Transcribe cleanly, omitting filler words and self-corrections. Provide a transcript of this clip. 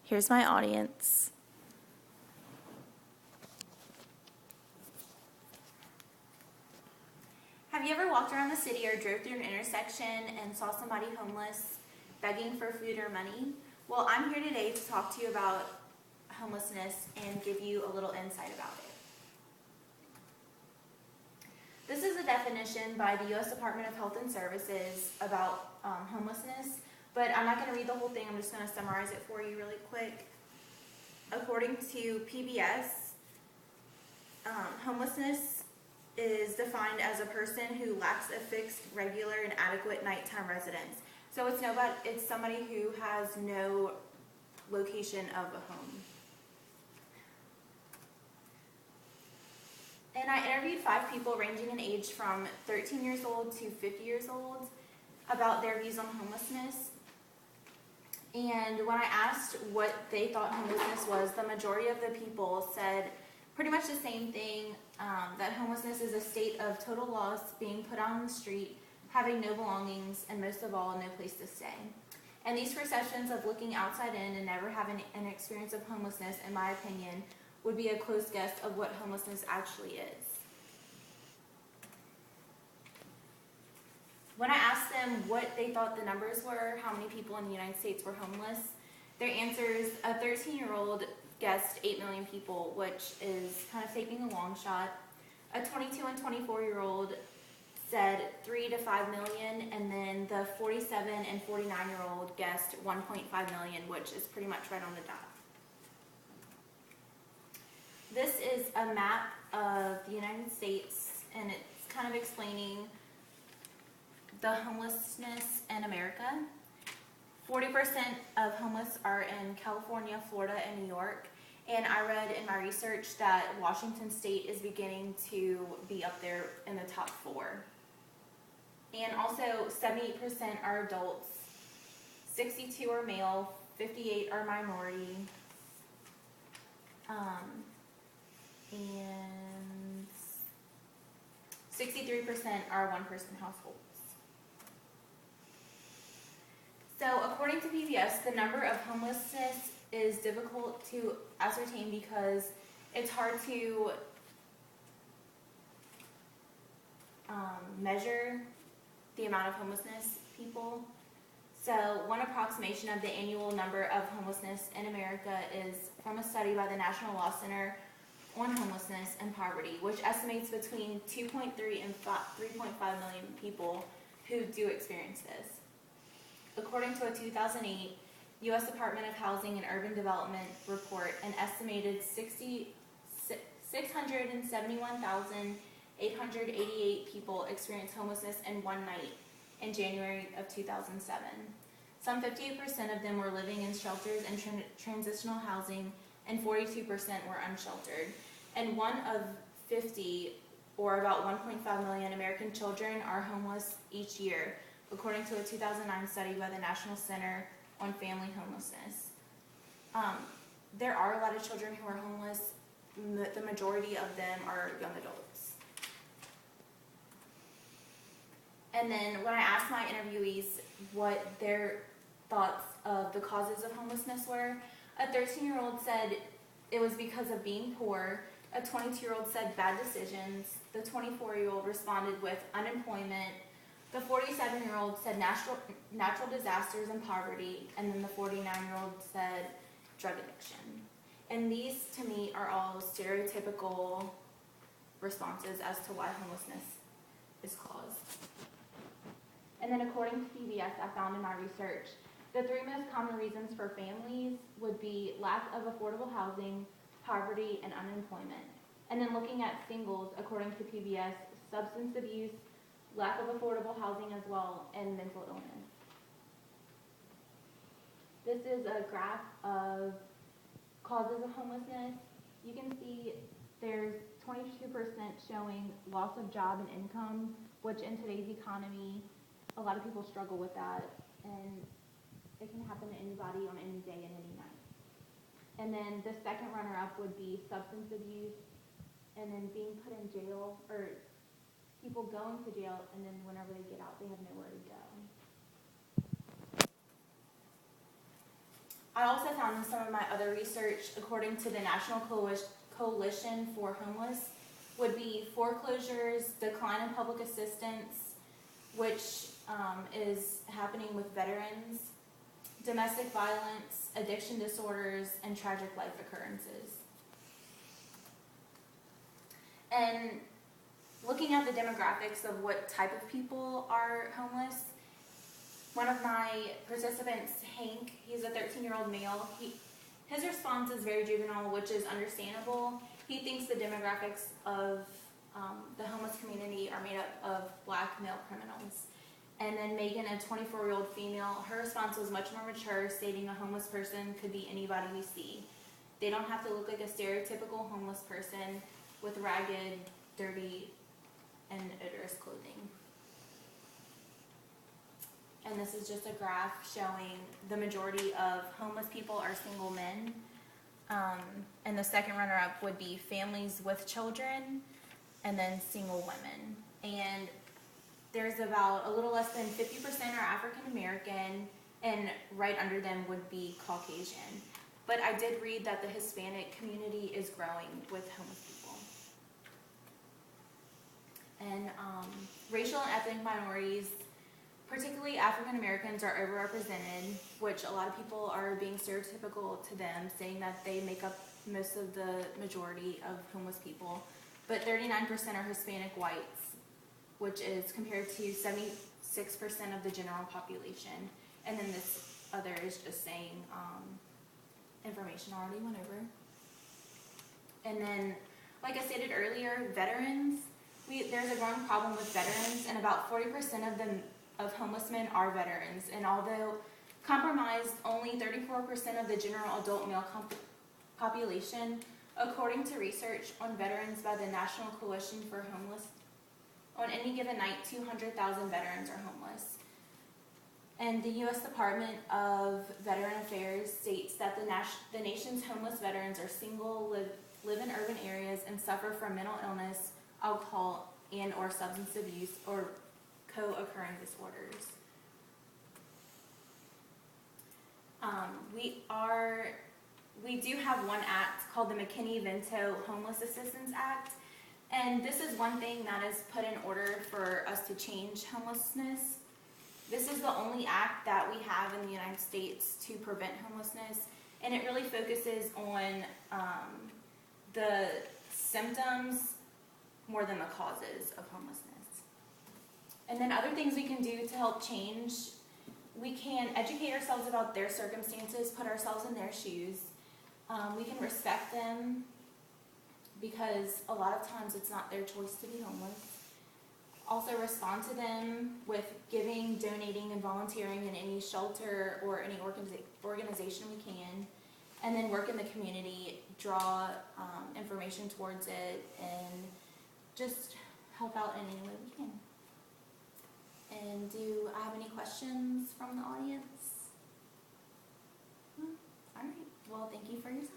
Here's my audience. Have you ever walked around the city or drove through an intersection and saw somebody homeless begging for food or money? Well, I'm here today to talk to you about homelessness and give you a little insight about it. This is a definition by the U.S. Department of Health and Services about homelessness, but I'm not going to read the whole thing. I'm just going to summarize it for you really quick. According to PBS, homelessness is defined as a person who lacks a fixed, regular, and adequate nighttime residence. So it's somebody who has no location of a home. And I interviewed 5 people ranging in age from 13 years old to 50 years old about their views on homelessness. And when I asked what they thought homelessness was, the majority of the people said pretty much the same thing, that homelessness is a state of total loss, being put out on the street, having no belongings, and most of all, no place to stay. And these perceptions of looking outside in and never having an experience of homelessness, in my opinion, would be a close guess of what homelessness actually is. When I asked them what they thought the numbers were, how many people in the United States were homeless, their answers, a 13-year-old guessed 8 million people, which is kind of taking a long shot. A 22 and 24-year-old said 3 to 5 million, and then the 47 and 49-year-old guessed 1.5 million, which is pretty much right on the dot. This is a map of the United States, and it's kind of explaining the homelessness in America. 40% of homeless are in California, Florida, and New York. And I read in my research that Washington State is beginning to be up there in the top 4. And also 78% are adults, 62 are male, 58 are minority, and 63% are one-person households. So according to PBS, the number of homelessness is difficult to ascertain because it's hard to measure the amount of homelessness people. So one approximation of the annual number of homelessness in America is from a study by the National Law Center on Homelessness and Poverty, which estimates between 2.3 and 3.5 million people who do experience this. According to a 2008 U.S. Department of Housing and Urban Development report, an estimated 671,888 people experienced homelessness in one night in January of 2007. Some 58% of them were living in shelters and transitional housing, and 42% were unsheltered. And 1 of 50, or about 1.5 million American children, are homeless each year, according to a 2009 study by the National Center on Family Homelessness. There are a lot of children who are homeless. The majority of them are young adults. And then when I asked my interviewees what their thoughts of the causes of homelessness were, a 13-year-old said it was because of being poor. A 22-year-old said bad decisions. The 24-year-old responded with unemployment. The 47-year-old said natural disasters and poverty, and then the 49-year-old said drug addiction. And these, to me, are all stereotypical responses as to why homelessness is caused. And then according to PBS, I found in my research, the 3 most common reasons for families would be lack of affordable housing, poverty, and unemployment. And then looking at singles, according to PBS, substance abuse, lack of affordable housing as well, and mental illness. This is a graph of causes of homelessness. You can see there's 22% showing loss of job and income, which in today's economy, a lot of people struggle with that, and it can happen to anybody on any day and any night. And then the second runner-up would be substance abuse, and then being put in jail, or people going to jail, and then whenever they get out, they have nowhere to go. I also found in some of my other research, according to the National Coalition for Homeless, would be foreclosures, decline in public assistance, which is happening with veterans, domestic violence, addiction disorders, and tragic life occurrences. And looking at the demographics of what type of people are homeless, one of my participants, Hank, he's a 13-year-old male. His response is very juvenile, which is understandable. He thinks the demographics of the homeless community are made up of black male criminals. And then Megan, a 24-year-old female, her response was much more mature, stating a homeless person could be anybody we see. They don't have to look like a stereotypical homeless person with ragged, dirty, and odorous clothing. And this is just a graph showing the majority of homeless people are single men. And the second runner-up would be families with children, and then single women. And there's about a little less than 50% are African American, and right under them would be Caucasian. But I did read that the Hispanic community is growing with homeless people. And racial and ethnic minorities, particularly African Americans, are overrepresented, which a lot of people are being stereotypical to them, saying that they make up most of the majority of homeless people. But 39% are Hispanic whites, which is compared to 76% of the general population. And then this other is just saying information I already went over. And then, like I stated earlier, veterans. There's a growing problem with veterans, and about 40% of homeless men are veterans. And although compromised only 34% of the general adult male population, according to research on veterans by the National Coalition for Homeless, on any given night, 200,000 veterans are homeless. And the U.S. Department of Veteran Affairs states that the nation's homeless veterans are single, live in urban areas, and suffer from mental illness, alcohol, and or substance abuse or co-occurring disorders. We do have one act called the McKinney-Vento Homeless Assistance Act, and this is one thing that is put in order for us to change homelessness. This is the only act that we have in the United States to prevent homelessness, and it really focuses on the symptoms more than the causes of homelessness. And then other things we can do to help change, we can educate ourselves about their circumstances, put ourselves in their shoes. We can respect them, because a lot of times it's not their choice to be homeless. Also respond to them with giving, donating, and volunteering in any shelter or any organization we can. And then work in the community, draw information towards it, and just help out in any way we can. And do I have any questions from the audience? All right. Well, thank you for your time.